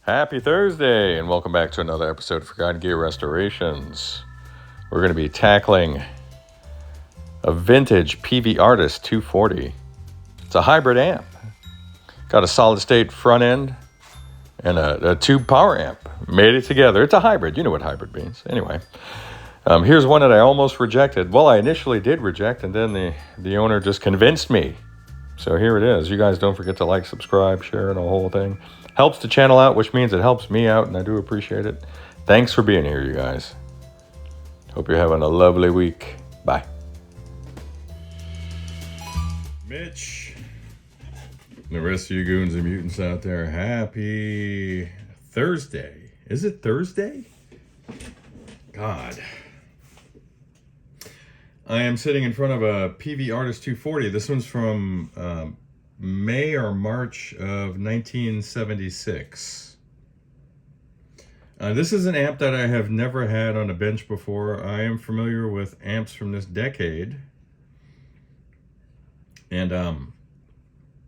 Happy Thursday, and welcome back to another episode of Forgotten Gear Restorations. We're going to be tackling a vintage Peavey Artist 240. It's a hybrid amp. Got a solid state front end and a tube power amp. Made it together. It's a hybrid. You know what hybrid means. Anyway, here's one that I almost rejected. Well, I initially did reject, and then the owner just convinced me. So here it is. You guys don't forget to like, subscribe, share, and the whole thing. Helps the channel out, which means it helps me out, and I do appreciate it. Thanks for being here, you guys. Hope you're having a lovely week. Bye. Mitch, and the rest of you goons and mutants out there, happy Thursday. Is it Thursday? God. I am sitting in front of a Peavey Artist 240. This one's from May or March of 1976. This is an amp that I have never had on a bench before. I am familiar with amps from this decade. And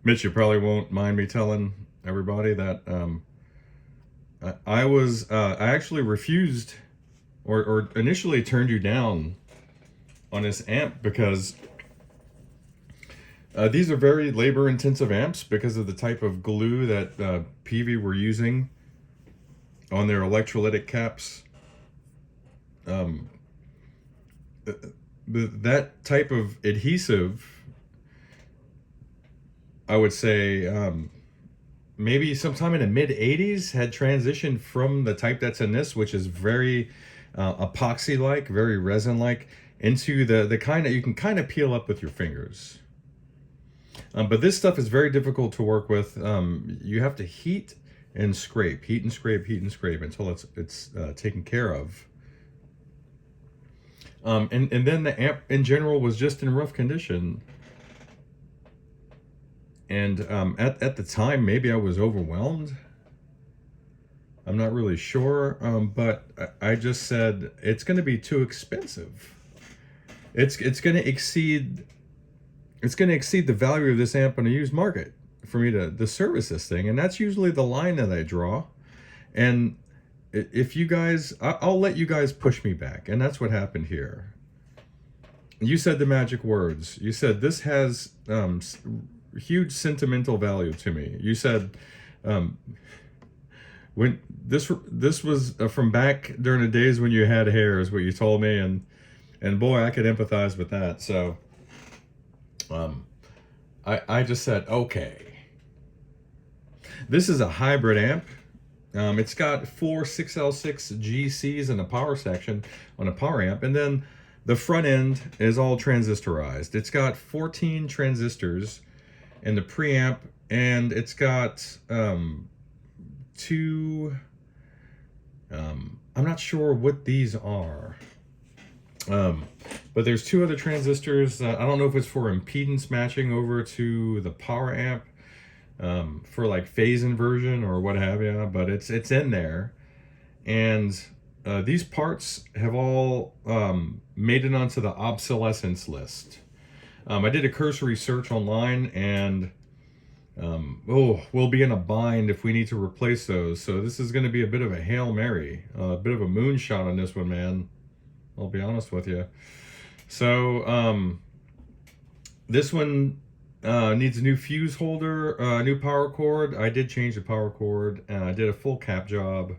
Mitch, you probably won't mind me telling everybody that I actually refused or initially turned you down on this amp because these are very labor-intensive amps because of the type of glue that Peavey were using on their electrolytic caps. That type of adhesive, I would say, maybe sometime in the mid-'80s had transitioned from the type that's in this, which is very epoxy-like, very resin-like, into the kind that you can kind of peel up with your fingers. But this stuff is very difficult to work with. You have to heat and scrape until it's taken care of. And then the amp in general was just in rough condition. And at the time, maybe I was overwhelmed. I'm not really sure, but I just said it's going to be too expensive. It's going to exceed the value of this amp on a used market for me to service this thing, and that's usually the line that I draw. And if you guys, I'll let you guys push me back, and that's what happened here. You said the magic words. You said this has huge sentimental value to me. You said when this was from back during the days when you had hair, is what you told me, and boy, I could empathize with that. So I just said, okay. This is a hybrid amp. It's got 4 6L6 GCs in the power section on a power amp, and then the front end is all transistorized. It's got 14 transistors in the preamp, and it's got two, I'm not sure what these are. But there's 2 other transistors. I don't know if it's for impedance matching over to the power amp, for like phase inversion or what have you, but it's in there. And these parts have all made it onto the obsolescence list. I did a cursory search online, and we'll be in a bind if we need to replace those. So this is going to be a bit of a Hail Mary, a bit of a moonshot on this one, man. I'll be honest with you. So this one needs a new fuse holder, new power cord. I did change the power cord. I did a full cap job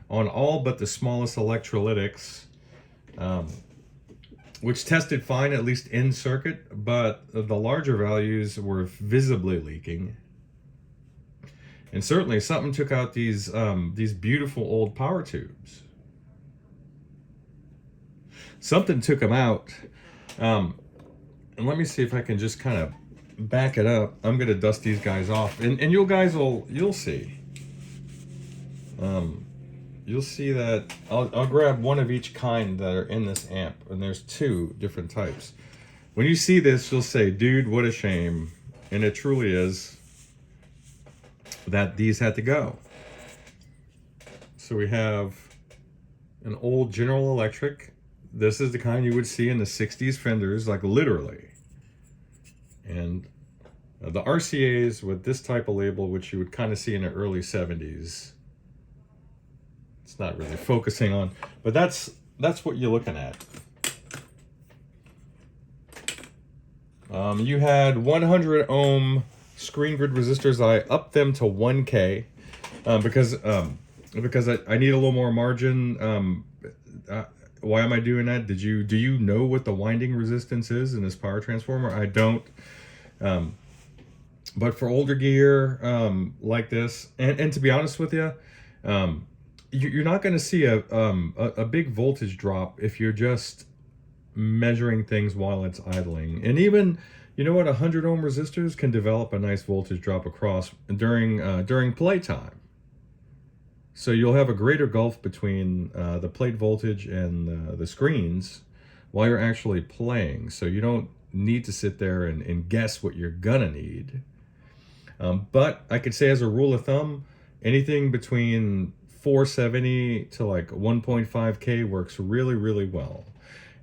on all but the smallest electrolytics, which tested fine, at least in circuit, but the larger values were visibly leaking. And certainly something took out these beautiful old power tubes. Something took them out. And let me see if I can just kind of back it up. I'm going to dust these guys off, and you'll see. You'll see that I'll grab one of each kind that are in this amp, and there's 2 different types. When you see this, you'll say, dude, what a shame. And it truly is that these had to go. So we have an old General Electric. This is the kind you would see in the 60s Fenders, like literally. And the RCAs with this type of label, which you would kind of see in the early 70s. it's not really focusing on, but that's what you're looking at. You had 100 ohm screen grid resistors. I upped them to 1K because I need a little more margin. Why am I doing that? Do you know what the winding resistance is in this power transformer? I don't. But for older gear like this, and to be honest with you, you're not going to see a big voltage drop if you're just measuring things while it's idling. And even, you know what, 100 ohm resistors can develop a nice voltage drop across during playtime. So you'll have a greater gulf between the plate voltage and the screens while you're actually playing. So you don't need to sit there and guess what you're gonna need. But I could say as a rule of thumb, anything between 470 to like 1.5K works really, really well.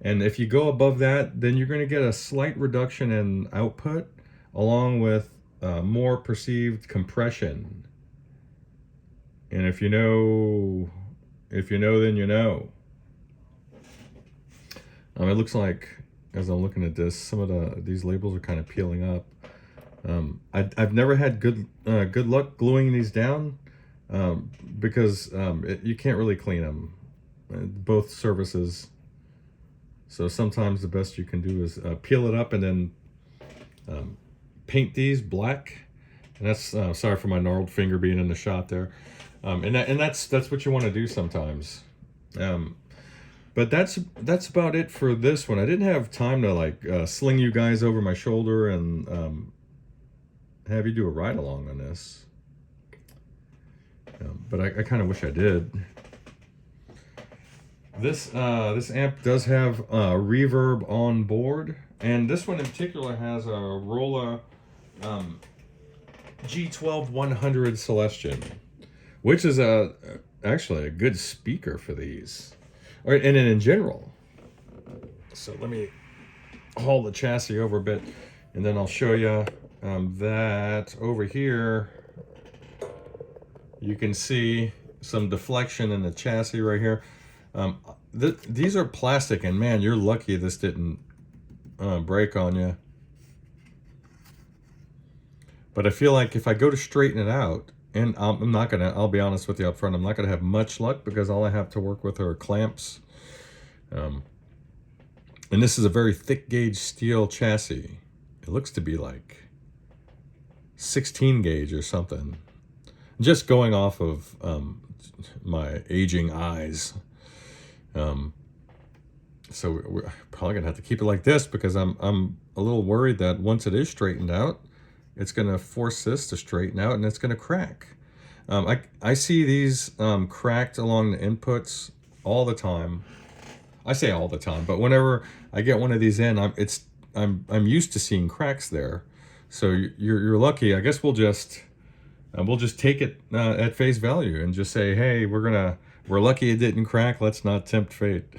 And if you go above that, then you're going to get a slight reduction in output along with more perceived compression. And if you know, then you know. It looks like, as I'm looking at this, some of these labels are kind of peeling up. I've never had good luck gluing these down because you can't really clean them, both surfaces. So sometimes the best you can do is peel it up and then paint these black. And that's sorry for my gnarled finger being in the shot there. And that's what you want to do sometimes. But that's about it for this one. I didn't have time to like sling you guys over my shoulder and have you do a ride along on this. But I kind of wish I did. This amp does have reverb on board, and this one in particular has a Rolla G12-100 Celestion, which is actually a good speaker for these, and in general. So let me haul the chassis over a bit, and then I'll show you that over here. You can see some deflection in the chassis right here. These are plastic, and man, you're lucky this didn't break on you. But I feel like if I go to straighten it out, and I'll be honest with you up front, I'm not gonna have much luck because all I have to work with are clamps. And this is a very thick gauge steel chassis. It looks to be like 16 gauge or something. Just going off of my aging eyes. So we're probably gonna have to keep it like this because I'm a little worried that once it is straightened out, it's gonna force this to straighten out and it's gonna crack. I see these cracked along the inputs all the time. I say all the time, but whenever I get one of these in, I'm used to seeing cracks there. So you're lucky. I guess we'll just take it at face value and just say, hey, we're lucky it didn't crack. Let's not tempt fate.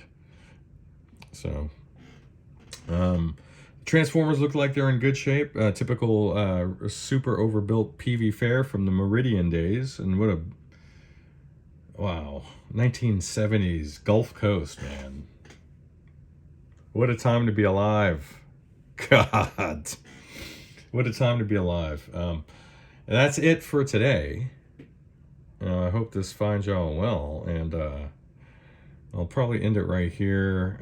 So, transformers look like they're in good shape. Typical super overbuilt Peavey fare from the Meridian days. And what a, wow, 1970s Gulf Coast, man. What a time to be alive. God, what a time to be alive. And that's it for today. I hope this finds y'all well, and I'll probably end it right here.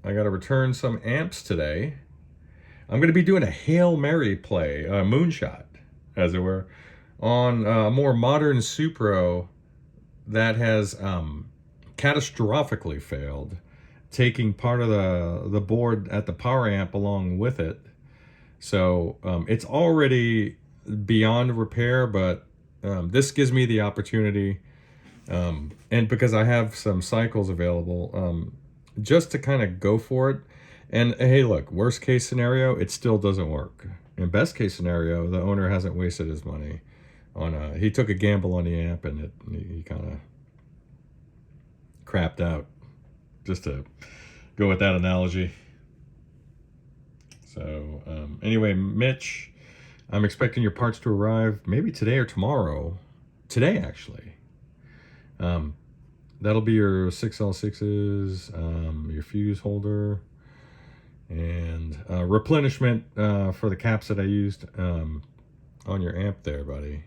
I got to return some amps today. I'm going to be doing a Hail Mary play, a moonshot, as it were, on a more modern Supro that has catastrophically failed, taking part of the board at the power amp along with it. So it's already beyond repair, but this gives me the opportunity, and because I have some cycles available, just to kind of go for it. And hey, look, worst case scenario, it still doesn't work. In best case scenario, the owner hasn't wasted his money on he took a gamble on the amp, and he kind of crapped out, just to go with that analogy. So anyway, Mitch, I'm expecting your parts to arrive maybe today or tomorrow. Today, actually. that'll be your 6L6s, your fuse holder, and replenishment for the caps that I used on your amp there, buddy.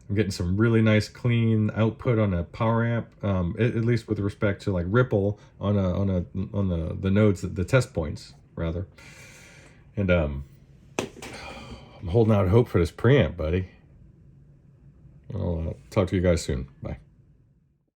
I'm getting some really nice clean output on a power amp, at least with respect to like ripple on the nodes, the test points rather. And I'm holding out hope for this preamp, buddy. I'll talk to you guys soon. Bye.